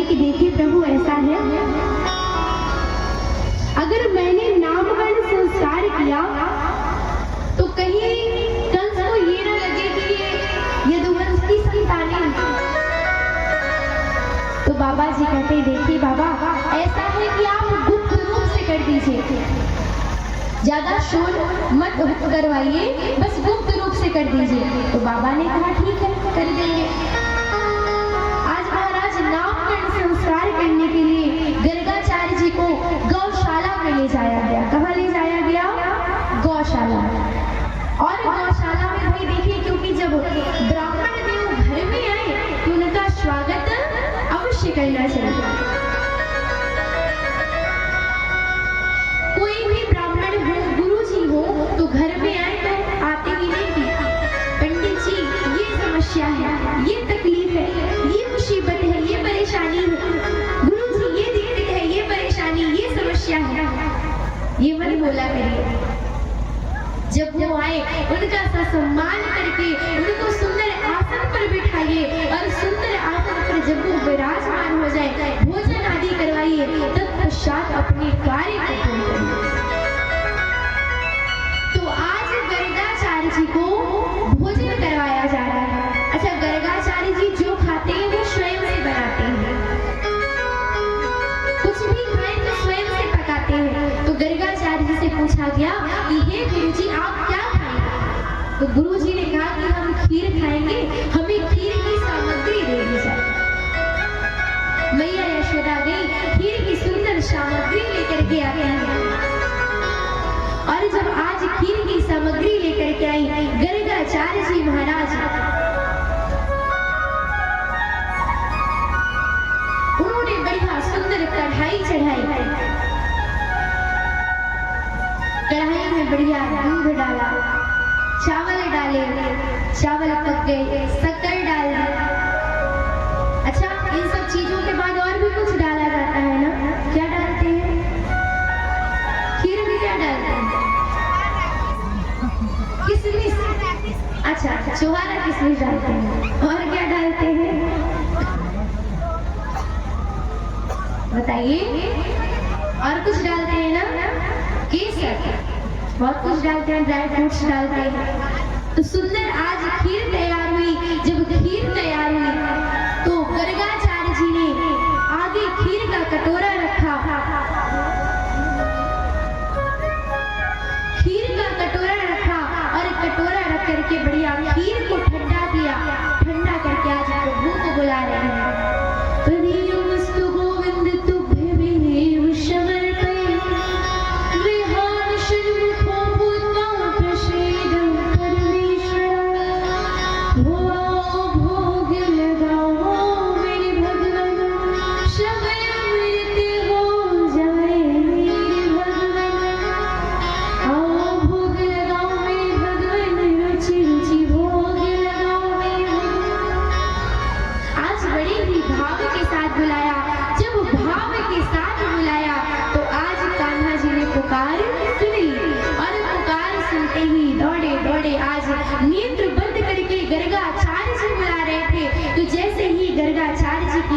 लगे कि देखिए प्रभु ऐसा है, अगर मैंने नामकरण संस्कार किया तो कहीं कंस को ये ना लगे कि ये यदुवंश की संतानें। तो बाबा जी कहते देखिए बाबा ऐसा है कि आप गुप्त रूप से कर दीजिए, ज्यादा शोर मत करवाइए, बस गुप्त रूप से कर दीजिए। तो बाबा ने कहा ठीक है कर देंगे। आज महाराज नामकरण संस्कार करने के लिए गर्गाचार्य जी को गौशाला में ले जाया गया। कहाँ ले जाया गया? गौशाला। और गौशाला में भाई देखिए, क्योंकि जब ब्राह्मण देव घर में आए तो उनका स्वागत अवश्य करना चाहिए। कोई भी ब्राह्मण हो, गुरु जी हो, तो घर में आए तो आते ही नहीं कि पंडित जी ये समस्या है, ये तकलीफ है, ये मुसीबत है, ये परेशानी है, गुरु जी ये दिक्कत है, ये परेशानी, ये समस्या है, ये मत बोला करिए। जब वो आए उनका सम्मान करके उनको सुंदर आसन पर बिठाइए और सुंदर आसन पर जब वो विराजमान हो जाए भोजन आदि करवाइए, तत्पश्चात अपने कार्य को पूर्ण करिए। तो आज गर्गाचार्य जी को भोजन करवाया जा रहा है। अच्छा, गर्गाचार्य जी जो खाते हैं वो स्वयं से बनाते हैं, कुछ भी खाएं तो स्वयं से पकाते हैं। तो गर्गाचार्य जी से पूछा गया कि हे गुरु जी आप क्या खाएंगे? तो गुरु जी ने कहा कि हम खीर खाएंगे, हमें खीर की सामग्री दे दी जाए। मैया यशोदा गई खीर की सुंदर सामग्री लेकर के आते हैं। और जब आज खीर की सामग्री लेकर के आई गर्गाचार्य जी महाराज, उन्होंने बढ़िया सुंदर कढ़ाई चढ़ाई, कढ़ाई में बढ़िया दूध डाला, चावल डाले, चावल पक गए, शक्कर डाल दी। अच्छा, इन सब चीजों के बाद और भी कुछ डाला जाता है ना? क्या डालते हैं? खीर में क्या डालते हैं? किशमिश। अच्छा, चुहारा किशमिश डालते हैं। और क्या डालते हैं बताइए? और कुछ डालते हैं ना? केसर, बहुत कुछ डालते हैं, ड्राई फ्रूट्स डालते हैं। तो सुंदर आज खीर तैयार हुई। जब खीर तैयार हुई तो गर्गाचार्य जी ने आगे खीर का कटोरा रखा, खीर का कटोरा रखा और कटोरा रख करके बढ़िया खीर को ठंडा किया। ठंडा करके आज प्रभु को बुला रहे हैं।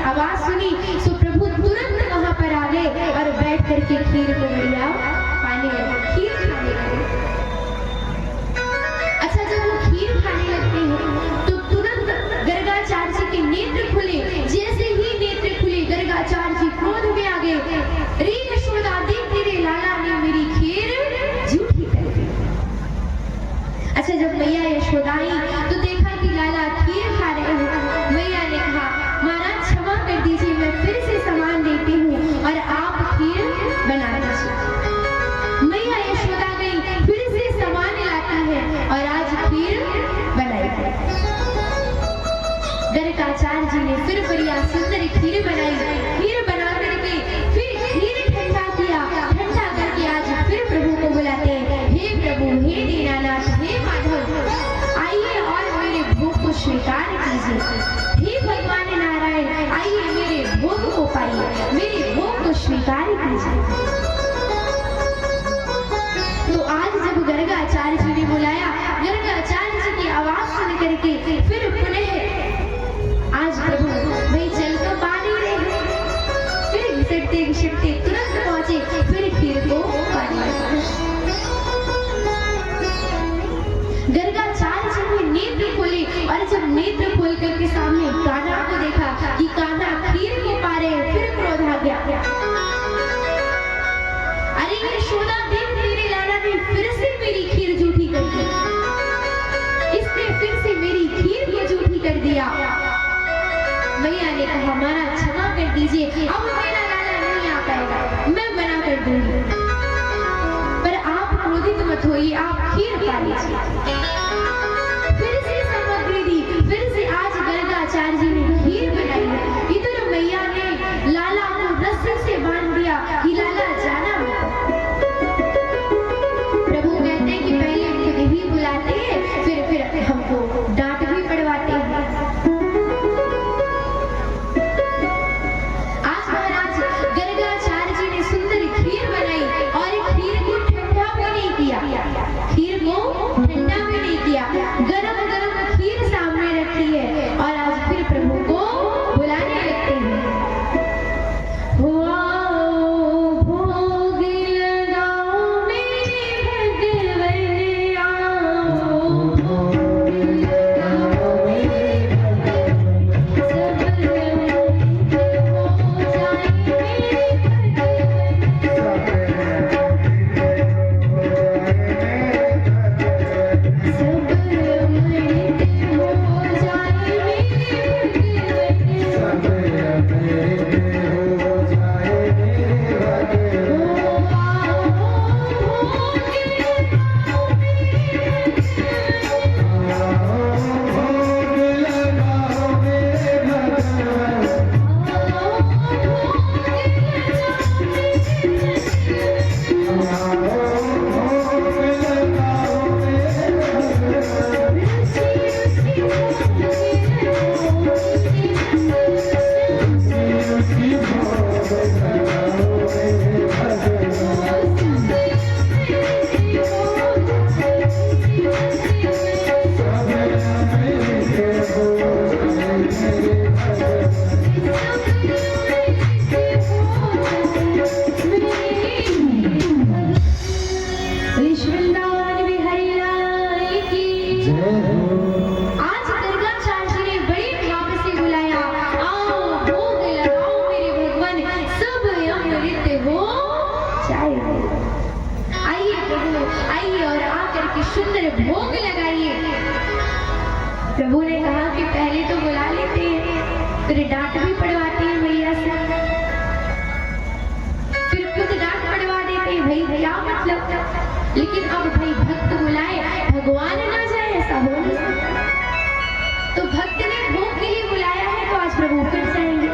आवाज सुनी तो प्रभु तुरंत वहां पर आ गए और बैठ करके खीर को बढ़िया खाने लगे, खीर खाने लगे। अच्छा, जब वो खीर खाने लगते हैं तो तुरंत गर्गाचार्य जी के नेत्र खुले। जैसे ही नेत्र खुले गर्गाचार्य जी क्रोध में आ गए, रे यशोदा देख तेरे लाला ने मेरी खीर झूठी कर दी। अच्छा, जब मैया यशोदा आई तो देखा कि लाला खीर खा रहे हैं। मैया ने कहा महाराज क्षमा कर दीजिए, मैं फिर से सामान देती हूँ और आप खीर बना दीजिए। मैया यशोदा गई फिर से सामान लाती है और आज खीर बनाई है। गर्गाचार्य जी ने फिर बढ़िया सुंदर खीर बनाई। खीर बना करके फिर खीर ठंडा किया। ठंडा करके आज फिर प्रभु को बुलाते हैं, हे प्रभु, हे दीनानाथ, हे माधव, आइए और मेरे भोग को स्वीकार कीजिए। हे भगवान नारायण, आइए मेरे भोग को पाइए, मेरे भोग को स्वीकार कीजिए। तो आज जब गर्गाचार्य जी ने बुलाया, गर्गाचार्य जी की आवाज सुन करके फिर पुनः आज प्रभु भाई चल तो पा नहीं रहे, छिपते तुरंत पहुंचे, फिर खीर को पानी। गर्गाचार्य जी ने नेत्र खोले और जब नेत्र खोल करके सामने कान्हा को देखा कि कान्हा खीर को पा रहे, फिर क्रोध आ गया। अरे यशोदा देख, तेरे लाला ने फिर से मेरी खीर झूठी कर दी, इसने फिर से मेरी खीर को झूठी कर दिया। मैया ने कहा हमारा क्षमा कर दीजिए, अब मेरा लाला नहीं आ पाएगा, मैं बना कर दूंगी, पर आप क्रोधित मत होइए, आप खीर पा लीजिए। फिर से सामग्री दी, फिर से आज गर्गाचार्य जी ने खीर बनाई। इधर मैया ने लाला को रस्सी से बांध दिया कि लाला जाना मत। प्रभु कहते हैं कि पहले खुद ही बुलाते हैं, फिर हमको डांट भी पड़वाते हैं। आज महाराज गर्गाचार्य जी ने सुंदर खीर बनाई और खीर को ठंडा भी नहीं किया, खीर को ठंडा भी नहीं किया, गरम गरम खीर सामने रखी है और आज फिर प्रभु को बुलाने लगते हैं। सुंदर भोग लगाइए। प्रभु ने कहा कि पहले तो बुला लेते हैं, फिर डांट भी पड़वाते हैं मैया से, फिर खुद डांट पड़वा देते हैं, भाई क्या मतलब। लेकिन अब भाई भक्त बुलाए, भगवान ना जाए, ऐसा हो नहीं सकता। तो भक्त ने भोग के लिए बुलाया है, तो आज प्रभु फिर जाएंगे।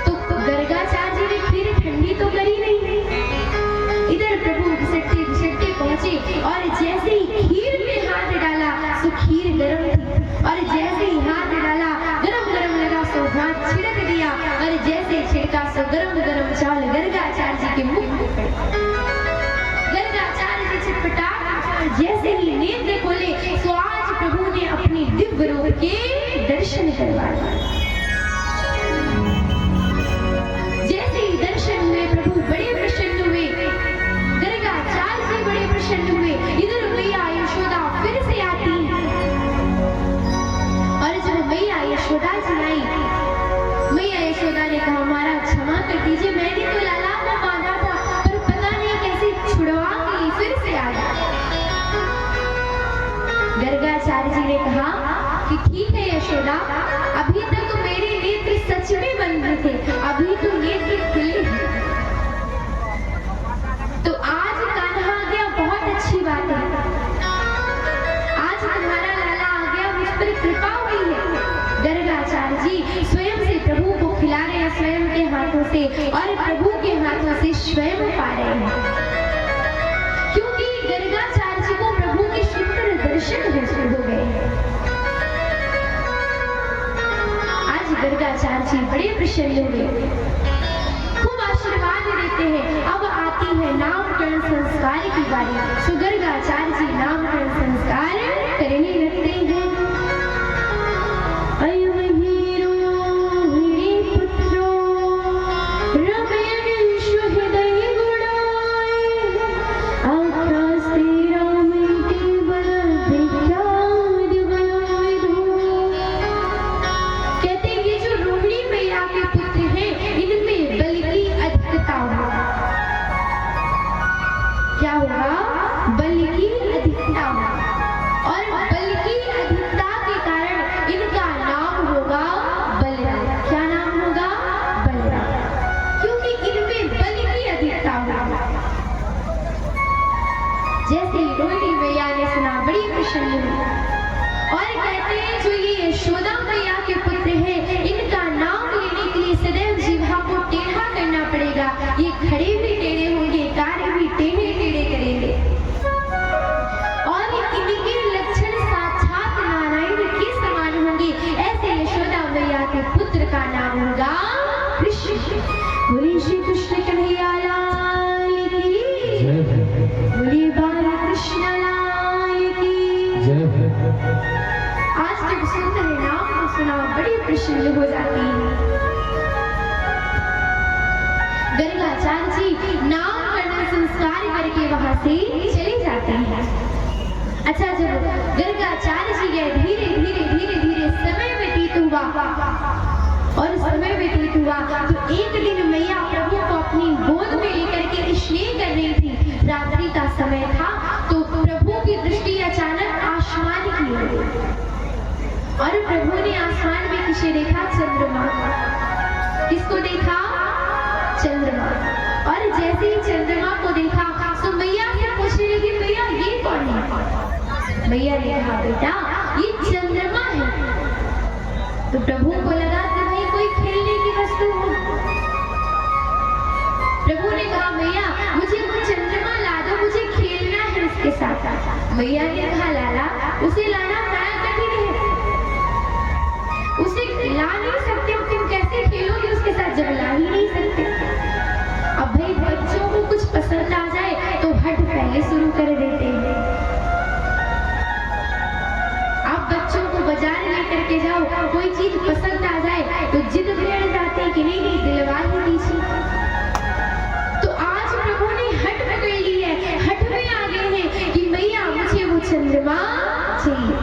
तो गर्गाचार्य जी ने खीर ठंडी तो करी नहीं, इधर प्रभु घिसटते घिसटते पहुंचे और जैसे ही खीर में हाथ डाला तो खीर गर्म थी, और जैसे ही हाथ डाला गरम गरम लगा सो हाथ छिड़क दिया, और जैसे छिड़का सो गरम गरम चावल गर्गाचार्य जी के मुंह में पड़ा। गर्गाचार्य जी छटपटा, जैसे ही नेत्र खोले तो आज प्रभु ने अपनी दिव्य रूप के दर्शन करवाए। जैसे ही दर्शन हुए प्रभु बड़े प्रसन्न हुए, गर्गाचार्य जी बड़े प्रसन्न हुए। इधर मैया यशोदा फिर से आती, और जब मैया यशोदा जी आई, मैया यशोदा ने कहा हमारा क्षमा कर दीजिए, मैंने तो लाला को बांधा था, पर पता नहीं कैसे छुड़वा के फिर से आ गया। गर्गाचार्य जी ने कहा कि ठीक है यशोदा, अभी तक तो मेरे नेत्र सच में बंद थे, अभी तो नेत्र खुले हैं। तो आज कान्हा आ गया, बहुत अच्छी बात है, आज तुम्हारा लाला आ गया, मुझ पर कृपा हुई है। गर्गाचार्य जी स्वयं से प्रभु को खिला रहे हैं, स्वयं के हाथों से, और प्रभु के हाथों से स्वयं पा रहे हैं, क्योंकि गर्गाचार्य जी को प्रभु के सुंदर दर्शन हो गए। आज गर्गाचार्य जी बड़े प्रसन्न हुए, खूब आशीर्वाद देते हैं। अब आती है नामकरण संस्कार की बारी। सो गर्गाचार्य जी नामकरण संस्कार करने लगते हैं। अयम हीरो हीरे पुत्रो शल्य हो जाती है। गर्गाचार्य जी नामकरण संस्कार करके वहां से चले जाते हैं। अच्छा, जब गर्गाचार्य जी गए, धीरे धीरे धीरे धीरे समय व्यतीत हुआ और समय व्यतीत हुआ तो एक दिन मैया प्रभु को अपनी गोद में लेकर के स्नेह कर रही थी। रात्रि का समय था तो प्रभु की दृष्टि अचानक आसमान की ओर, और प्रभु ने आसमान में किसे देखा? चंद्रमा। किसको देखा? चंद्रमा। और जैसे ही चंद्रमा को देखा तो मैया से पूछने लगी, मैया ये कौन है? मैया ने कहा, बेटा ये चंद्रमा है। तो प्रभु को लगा कि भाई कोई खेलने की वस्तु हो। प्रभु ने कहा, मैया मुझे वो चंद्रमा ला दो, मुझे खेलना है उसके साथ। मैया ने कहा, लाला उसे लाना बड़ा कठिन है, उसे ला नहीं सकते, तुम कैसे खेलोगे उसके साथ जब ला ही नहीं सकते। अब भाई बच्चों को कुछ पसंद आ जाए तो हट पहले शुरू कर देते हैं। आप बच्चों को बाजार लेकर के जाओ, कोई चीज पसंद आ जाए तो जिद भेड़ जाते हैं कि नहीं नहीं दिलवा ही दीजिए। तो आज प्रभु ने हट पकड़ ली है, हट में आ गए हैं कि मैया मुझे वो चंद्रमा चाहिए।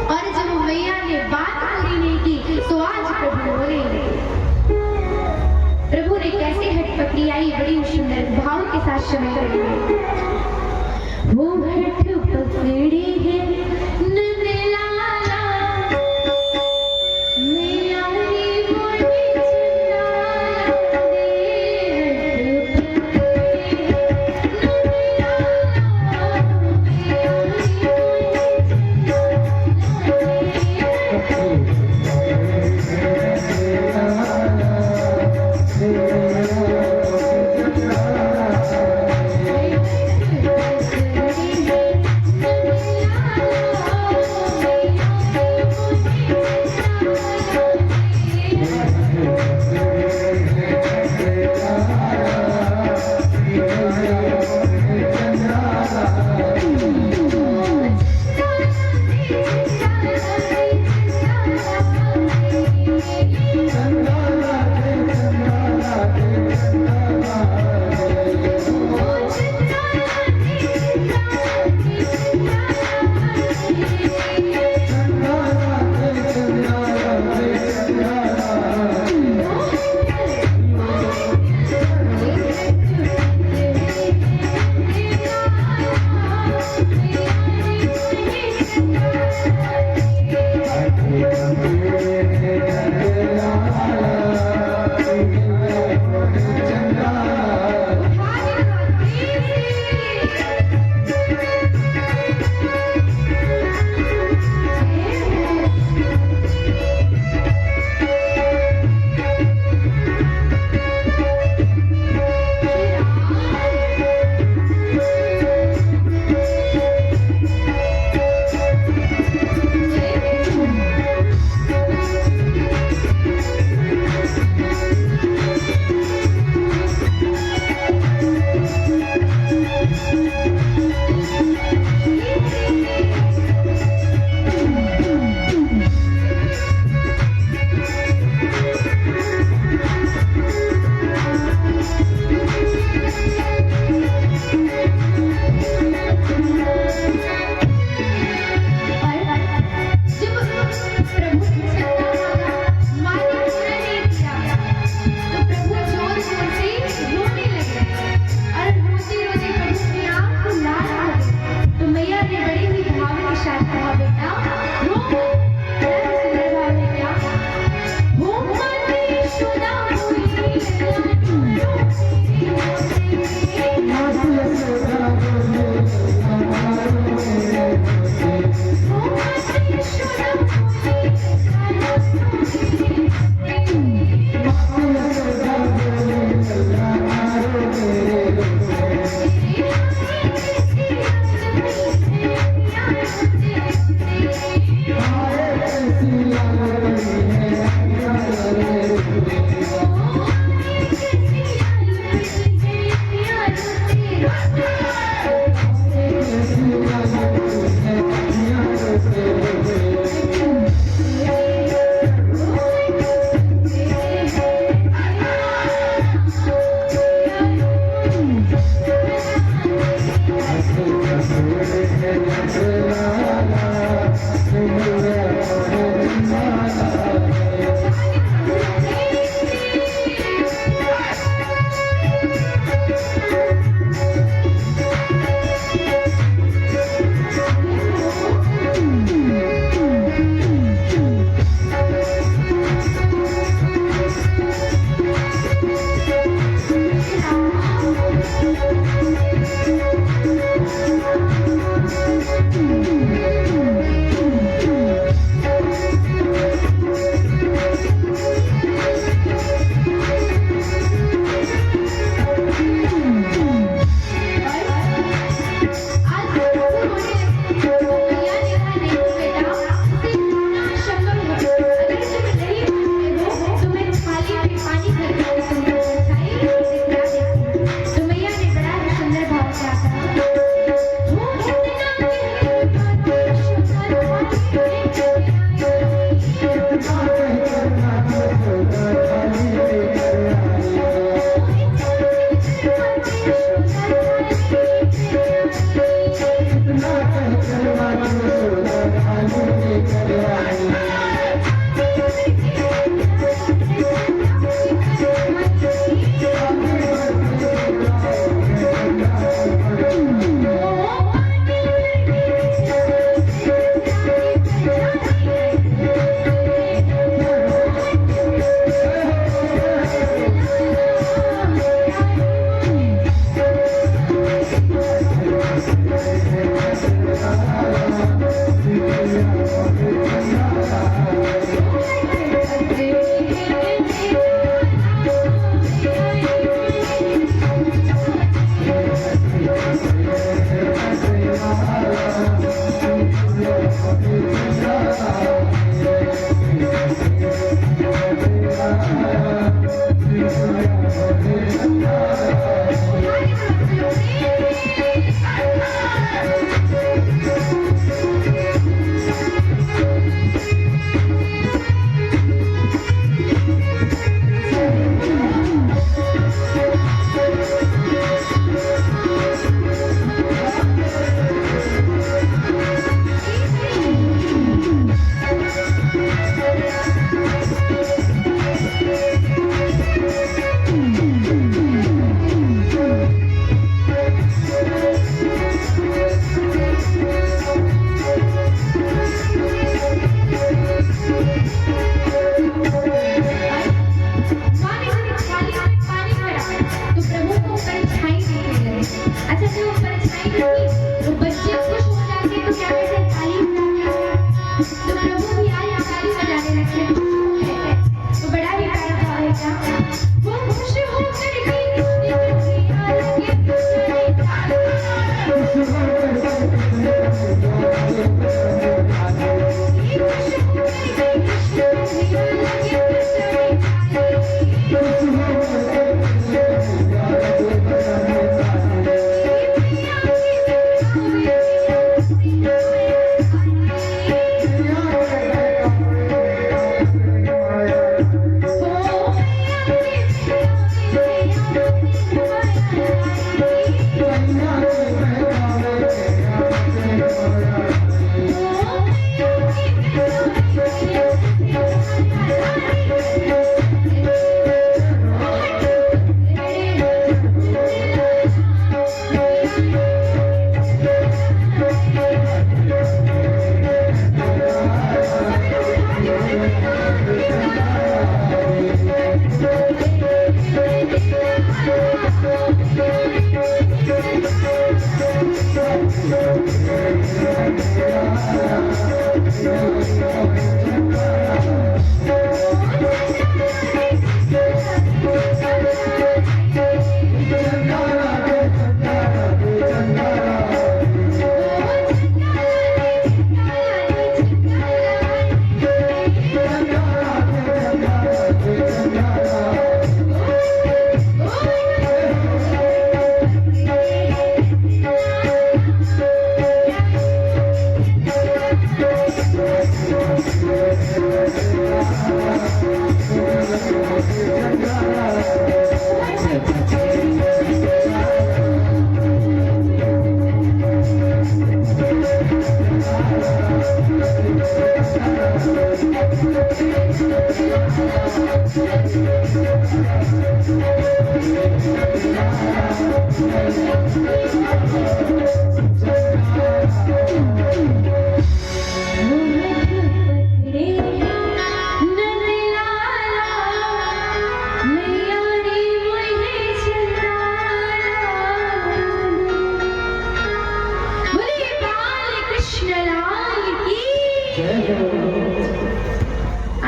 और जब मैया ने बात पूरी नहीं की तो आज प्रभु बोले। प्रभु ने कैसे हट पकड़ी आई, बड़ी सुंदर भाव के साथ शब्द करेंगे। वो हट पकड़ी है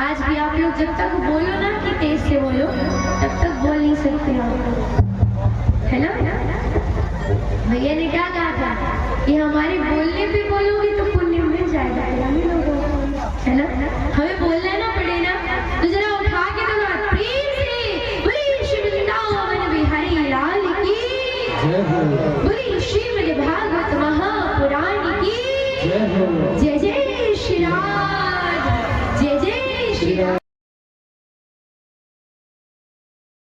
आज भी आप लोग जब तक बोलो ना कि तेज से बोलो तब तक बोल नहीं सकते आप, है ना? भैया ने क्या कहा था कि हमारे बोलने पे बोलोगे तो पुण्य मिल जाएगा, है ना? हमें बोलना ना पड़े ना तो जरा उठा के तो बात प्रेम से बोलिए श्री वृंदावन बिहारी लाल की, बोलिए श्रीमद् भागवत महापुराण की, जय जय श्री राम, जय जय श्री राम।